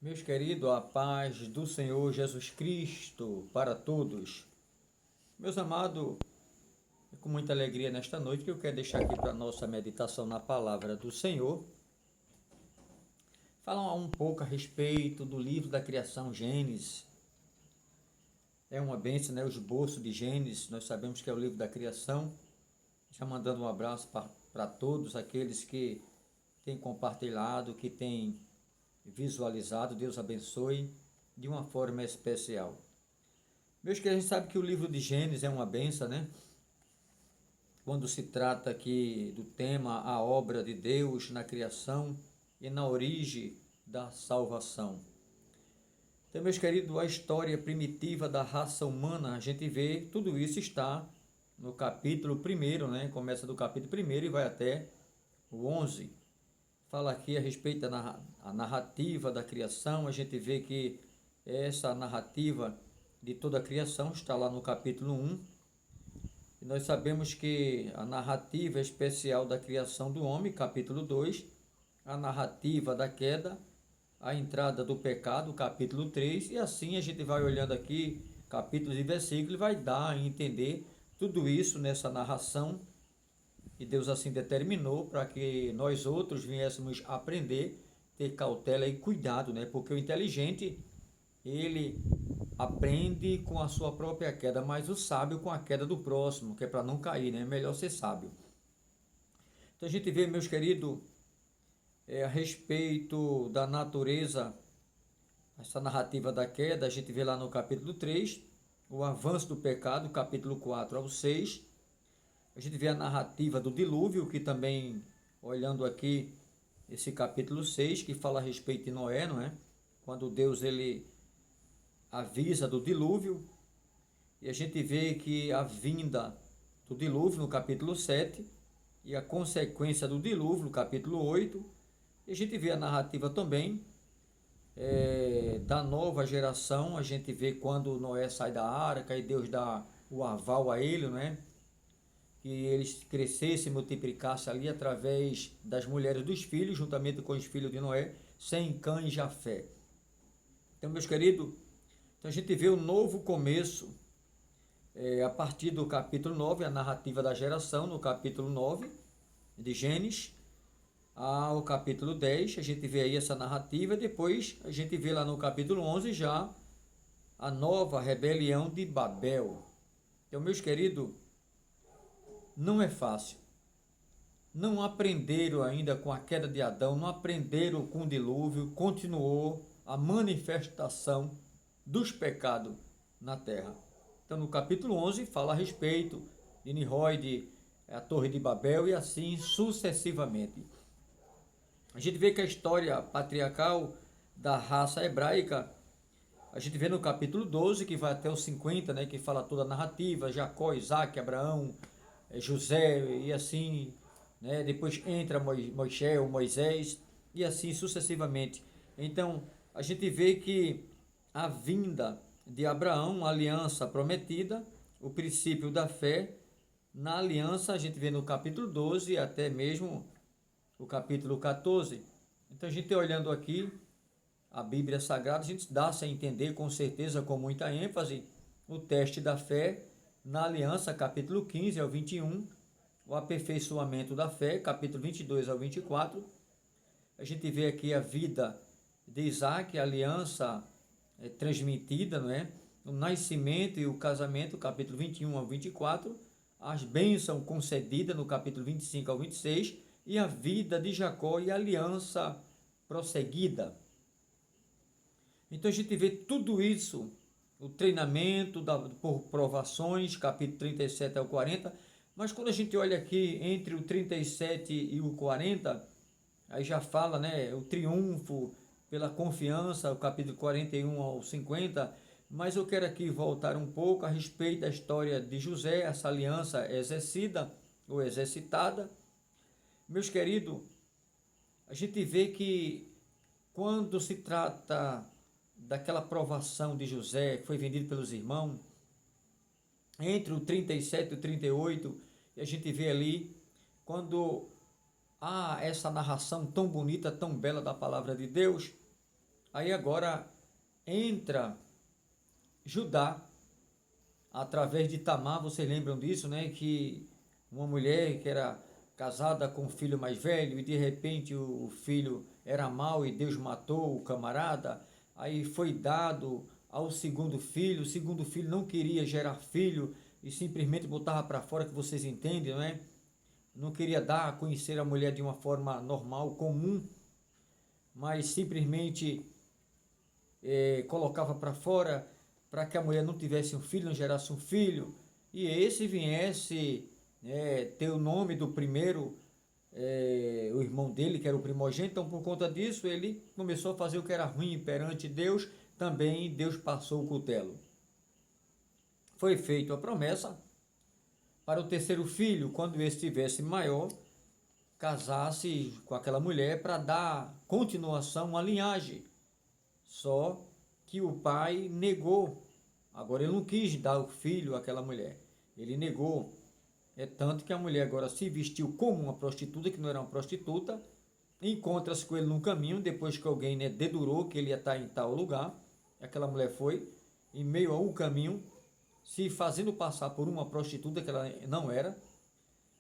Meus queridos, a paz do Senhor Jesus Cristo para todos. Meus amados, é com muita alegria nesta noite que eu quero deixar aqui para a nossa meditação na palavra do Senhor. Falar um pouco a respeito do livro da criação, Gênesis. É uma bênção, né? O esboço de Gênesis, nós sabemos que é o livro da criação. Já mandando um abraço para todos aqueles que têm compartilhado, que têm visualizado. Deus abençoe de uma forma especial. Meus queridos, a gente sabe que o livro de Gênesis é uma benção, né? Quando se trata aqui do tema, a obra de Deus na criação e na origem da salvação. Então, meus queridos, a história primitiva da raça humana, a gente vê, tudo isso está no capítulo 1, né? Começa do capítulo 1 e vai até o 11. Fala aqui a respeito da narrativa da criação, a gente vê que essa narrativa de toda a criação está lá no capítulo 1. E nós sabemos que a narrativa especial da criação do homem, capítulo 2, a narrativa da queda, a entrada do pecado, capítulo 3, e assim a gente vai olhando aqui capítulos e versículos e vai dar a entender tudo isso nessa narração. E Deus assim determinou para que nós outros viéssemos aprender, ter cautela e cuidado, né? Porque o inteligente, ele aprende com a sua própria queda, mas o sábio com a queda do próximo, que é para não cair, né? É melhor ser sábio. Então a gente vê, meus queridos, a respeito da natureza, essa narrativa da queda, a gente vê lá no capítulo 3, o avanço do pecado, capítulo 4 ao 6. A gente vê a narrativa do dilúvio, que também, olhando aqui, esse capítulo 6, que fala a respeito de Noé, não é? Quando Deus, ele avisa do dilúvio, e a gente vê que a vinda do dilúvio no capítulo 7, e a consequência do dilúvio no capítulo 8, e a gente vê a narrativa também da nova geração. A gente vê quando Noé sai da arca e Deus dá o aval a ele, não é? Que eles crescessem e multiplicassem ali através das mulheres dos filhos, juntamente com os filhos de Noé, Sem, Cã e Jafé. Então, meus queridos, então a gente vê o novo começo a partir do capítulo 9, a narrativa da geração, no capítulo 9 de Gênesis, ao capítulo 10, a gente vê aí essa narrativa, depois a gente vê lá no capítulo 11 já a nova rebelião de Babel. Então, meus queridos, não é fácil. Não aprenderam ainda com a queda de Adão, não aprenderam com o dilúvio, continuou a manifestação dos pecados na terra. Então, no capítulo 11, fala a respeito de Nimrod, a Torre de Babel e assim sucessivamente. A gente vê que a história patriarcal da raça hebraica, a gente vê no capítulo 12, que vai até o 50, né, que fala toda a narrativa, Jacó, Isaac, Abraão, José e assim, né, depois entra Moisés e assim sucessivamente. Então, a gente vê que a vinda de Abraão, a aliança prometida, o princípio da fé, na aliança a gente vê no capítulo 12 até mesmo o capítulo 14. Então a gente olhando aqui a Bíblia Sagrada, a gente dá-se a entender com certeza, com muita ênfase, o teste da fé na aliança, capítulo 15 ao 21, o aperfeiçoamento da fé, capítulo 22 ao 24. A gente vê aqui a vida de Isaac, a aliança transmitida, não é? O nascimento e o casamento, capítulo 21 ao 24, as bênçãos concedidas no capítulo 25 ao 26, e a vida de Jacó e a aliança prosseguida. Então a gente vê tudo isso, o treinamento por provações, capítulo 37 ao 40, mas quando a gente olha aqui entre o 37 e o 40, aí já fala, né, o triunfo pela confiança, o capítulo 41 ao 50, mas eu quero aqui voltar um pouco a respeito da história de José, essa aliança exercida ou exercitada. Meus queridos, a gente vê que quando se trata daquela provação de José, que foi vendido pelos irmãos, entre o 37 e o 38, e a gente vê ali, quando há essa narração tão bonita, tão bela da palavra de Deus, Aí agora entra Judá, através de Tamar, vocês lembram disso, né? Que uma mulher que era casada com um filho mais velho e de repente o filho era mau e Deus matou o camarada. Aí foi dado ao segundo filho, o segundo filho não queria gerar filho e simplesmente botava para fora, que vocês entendem, não é? Não queria dar a conhecer a mulher de uma forma normal, comum, mas simplesmente colocava para fora para que a mulher não tivesse um filho, não gerasse um filho, e esse viesse ter o nome do primeiro, o irmão dele, que era o primogênito. Então, por conta disso, ele começou a fazer o que era ruim perante Deus. Também Deus passou o cutelo. Foi feita a promessa para o terceiro filho, quando esse estivesse maior, casasse com aquela mulher para dar continuação à linhagem. Só que o pai negou. Agora ele não quis dar o filho àquela mulher. Ele negou. É tanto que a mulher agora se vestiu como uma prostituta, que não era uma prostituta, encontra-se com ele no caminho, depois que alguém dedurou que ele ia estar em tal lugar. Aquela mulher foi, em meio a um caminho, se fazendo passar por uma prostituta, que ela não era,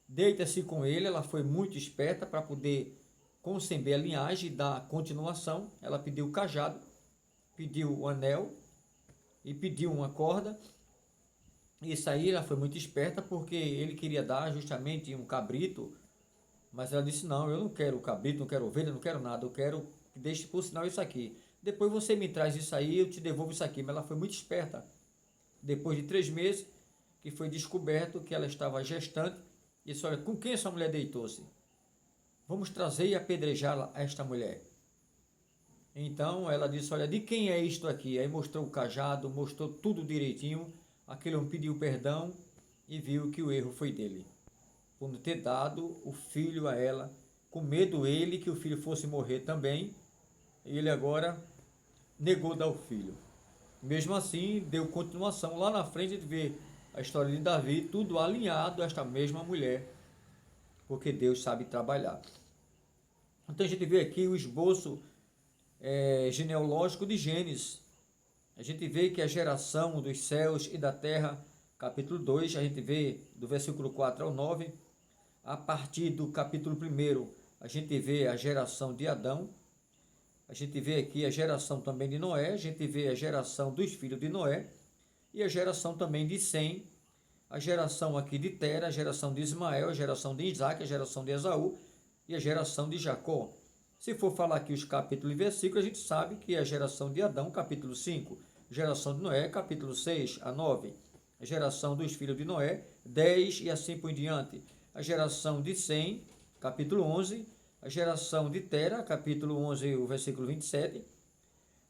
deita-se com ele. Ela foi muito esperta para poder conceber a linhagem e dar continuação. Ela pediu o cajado, pediu o anel e pediu uma corda. Isso aí ela foi muito esperta, porque ele queria dar justamente um cabrito, mas ela disse: não, eu não quero cabrito, não quero ovelha, não quero nada, eu quero que deixe por sinal isso aqui. Depois você me traz isso aí, eu te devolvo isso aqui. Mas ela foi muito esperta. Depois de 3 meses, que foi descoberto que ela estava gestante, e disse: olha, com quem essa mulher deitou-se? Vamos trazer e apedrejá-la, a esta mulher. Então ela disse: olha, de quem é isto aqui? Aí mostrou o cajado, mostrou tudo direitinho. Aquele homem pediu perdão e viu que o erro foi dele, por não ter dado o filho a ela, com medo ele que o filho fosse morrer também. E ele agora negou dar o filho. Mesmo assim, deu continuação. Lá na frente de ver a história de Davi, tudo alinhado a esta mesma mulher, porque Deus sabe trabalhar. Então a gente vê aqui o esboço genealógico de Gênesis. A gente vê que a geração dos céus e da terra, capítulo 2, a gente vê do versículo 4 ao 9. A partir do capítulo 1, a gente vê a geração de Adão. A gente vê aqui a geração também de Noé, a gente vê a geração dos filhos de Noé e a geração também de Sem, a geração aqui de Tera, a geração de Ismael, a geração de Isaac, a geração de Esaú e a geração de Jacó. Se for falar aqui os capítulos e versículos, a gente sabe que é a geração de Adão, capítulo 5, geração de Noé, capítulo 6 a 9, a geração dos filhos de Noé, 10 e assim por diante, a geração de Sem, capítulo 11, a geração de Tera, capítulo 11, o versículo 27,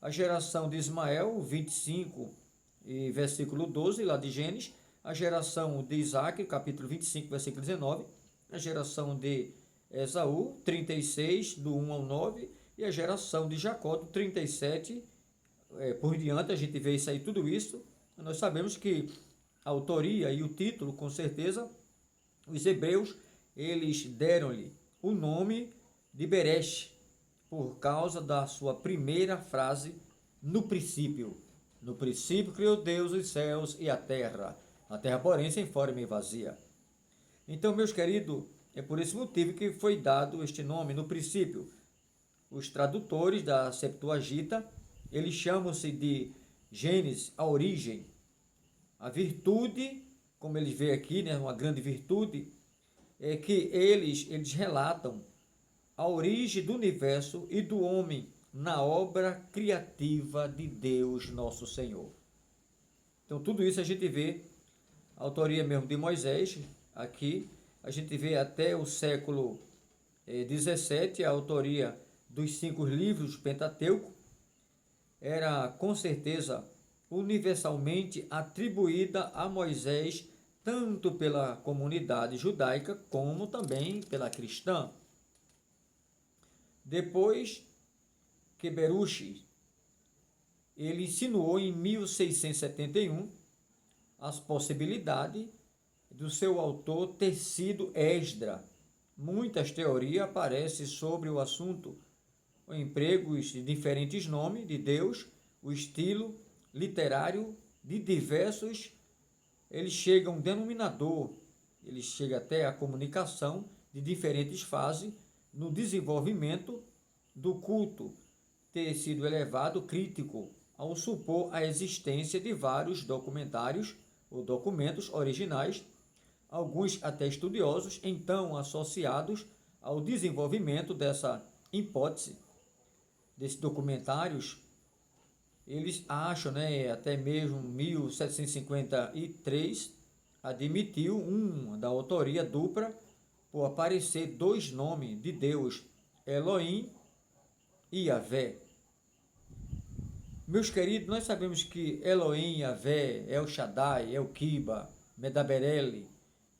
a geração de Ismael, 25 e versículo 12, lá de Gênesis, a geração de Isaac, capítulo 25, versículo 19, a geração de Esaú, 36, do 1 ao 9, e a geração de Jacó, do 37 por diante. A gente vê isso aí, tudo isso. Nós sabemos que a autoria e o título, com certeza, os hebreus, eles deram-lhe o nome de Beresh, por causa da sua primeira frase, no princípio. No princípio criou Deus os céus e a terra, porém sem forma e vazia. Então, meus queridos, é por esse motivo que foi dado este nome, no princípio. Os tradutores da Septuaginta, eles chamam-se de Gênesis, a origem. A virtude, como eles veem aqui, né, uma grande virtude, é que eles relatam a origem do universo e do homem na obra criativa de Deus nosso Senhor. Então tudo isso a gente vê, a autoria mesmo de Moisés, aqui, a gente vê até o século 17, a autoria dos 5 livros do Pentateuco, era com certeza universalmente atribuída a Moisés, tanto pela comunidade judaica como também pela cristã. Depois que Berushi, ele insinuou em 1671 as possibilidades do seu autor ter sido Esdra. Muitas teorias aparecem sobre o assunto, empregos de diferentes nomes de Deus, o estilo literário de diversos, ele chega a um denominador, ele chega até a comunicação de diferentes fases no desenvolvimento do culto, ter sido elevado crítico ao supor a existência de vários documentários ou documentos originais, alguns até estudiosos, então associados ao desenvolvimento dessa hipótese, desses documentários. Eles acham, até mesmo 1753, admitiu da autoria dupla por aparecer dois nomes de Deus, Elohim e Yahvé. Meus queridos, nós sabemos que Elohim, Yahvé, El Shaddai, El Kiba, Medaberele,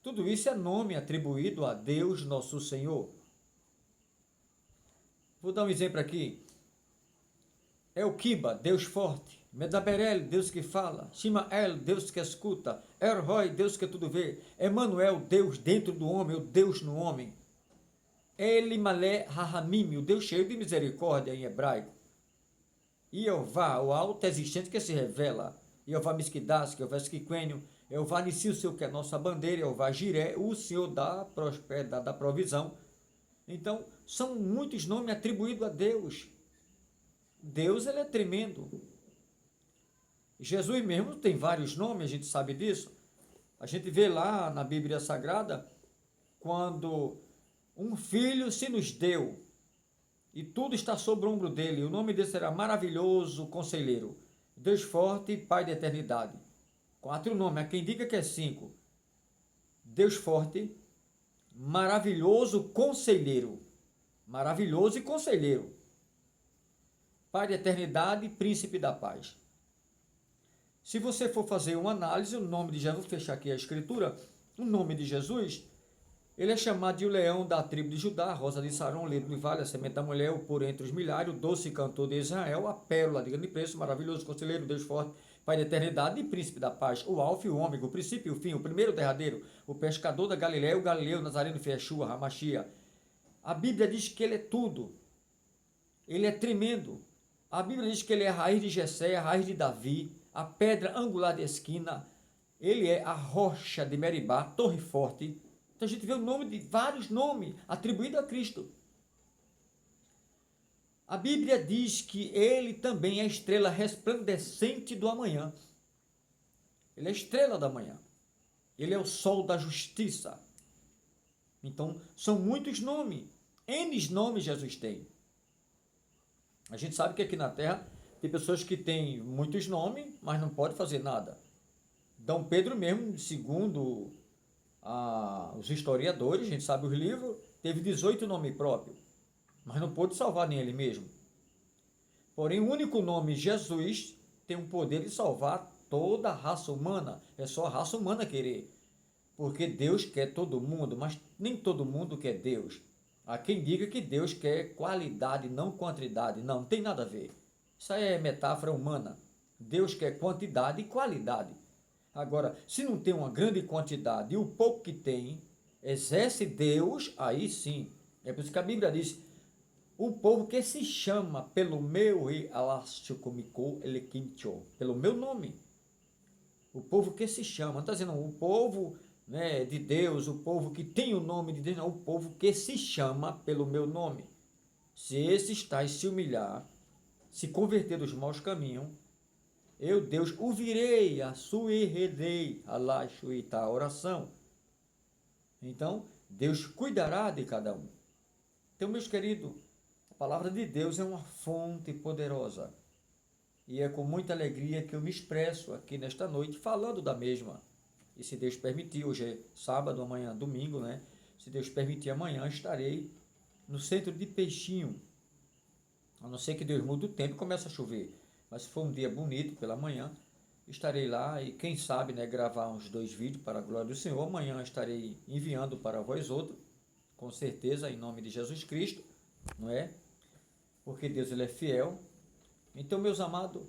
tudo isso é nome atribuído a Deus nosso Senhor. Vou dar um exemplo aqui. El Kiba, Deus forte. Medaberele, Deus que fala. Shimael, Deus que escuta. Erroi, Deus que tudo vê. Emanuel, Deus dentro do homem, o Deus no homem. Elimalé Rahamim, o Deus cheio de misericórdia em hebraico. Jeová, o alto existente que se revela. Jeová Miskidas, Jeová Esquiquênio. Jeová Nissi, o Senhor que é a nossa bandeira. Jeová Jiré, o Senhor da prosperidade, da provisão. Então, são muitos nomes atribuídos a Deus. Deus, ele é tremendo. Jesus mesmo tem vários nomes, a gente sabe disso. A gente vê lá na Bíblia Sagrada, quando um filho se nos deu, e tudo está sobre o ombro dele. O nome dele será Maravilhoso Conselheiro, Deus Forte e Pai da Eternidade. 4 nomes, há quem diga que é 5. Deus Forte, Maravilhoso Conselheiro, maravilhoso e conselheiro, Pai da Eternidade e Príncipe da Paz. Se você for fazer uma análise, o nome de Jesus, vou fechar aqui a escritura, o nome de Jesus, ele é chamado de o leão da tribo de Judá, a rosa de Saron, lírio do vale, a semente da mulher, o puro entre os milhares, o doce cantor de Israel, a pérola de grande preço, maravilhoso conselheiro, Deus forte, Pai da Eternidade e Príncipe da Paz, o alfa e o ômega, o princípio e o fim, o primeiro e o derradeiro, o pescador da Galileia, o Galileu, o Nazareno, Yeshua, Hamashia. A Bíblia diz que ele é tudo, ele é tremendo. A Bíblia diz que ele é a raiz de Jessé, a raiz de Davi, a pedra angular de esquina, ele é a rocha de Meribá, torre forte. Então a gente vê o nome de vários nomes atribuídos a Cristo. A Bíblia diz que ele também é a estrela resplandecente do amanhã. Ele é a estrela da manhã. Ele é o sol da justiça. Então, são muitos nomes. N nomes Jesus tem. A gente sabe que aqui na Terra tem pessoas que têm muitos nomes, mas não pode fazer nada. Dom Pedro mesmo, segundo os historiadores, a gente sabe os livros, teve 18 nomes próprios, mas não pôde salvar nem ele mesmo. Porém, o único nome, Jesus, tem o poder de salvar toda a raça humana. É só a raça humana querer. Porque Deus quer todo mundo, mas nem todo mundo quer Deus. Há quem diga que Deus quer qualidade, não quantidade. Não, não tem nada a ver. Isso aí é metáfora humana. Deus quer quantidade e qualidade. Agora, se não tem uma grande quantidade e o pouco que tem, exerce Deus, aí sim. É por isso que a Bíblia diz, o povo que se chama pelo meu pelo meu nome. O povo que se chama, não está dizendo o povo de Deus, o povo que tem o nome de Deus, não, o povo que se chama pelo meu nome. Se esses tais se humilhar, se converter dos maus caminhos, eu, Deus, o virei, a suirrei, alaxuita, a oração. Então, Deus cuidará de cada um. Então, meus queridos, a palavra de Deus é uma fonte poderosa. E é com muita alegria que eu me expresso aqui nesta noite, falando da mesma. E se Deus permitir, hoje é sábado, amanhã domingo, né? Se Deus permitir, amanhã estarei no centro de Peixinho. A não ser que Deus mude o tempo e comece a chover. Mas se for um dia bonito pela manhã, estarei lá e quem sabe, gravar uns 2 vídeos para a glória do Senhor. Amanhã estarei enviando para vós outros, com certeza, em nome de Jesus Cristo, não é? Porque Deus, ele é fiel. Então, meus amados,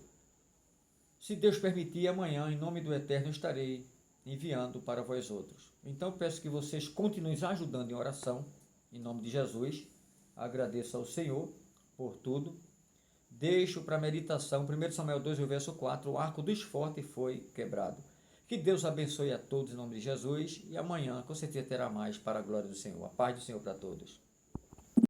se Deus permitir, amanhã, em nome do Eterno, estarei enviando para vós outros. Então, peço que vocês continuem ajudando em oração, em nome de Jesus. Agradeço ao Senhor por tudo. Deixo para meditação, 1 Samuel 2, verso 4, o arco dos fortes foi quebrado. Que Deus abençoe a todos em nome de Jesus, e amanhã com certeza terá mais para a glória do Senhor. A paz do Senhor para todos.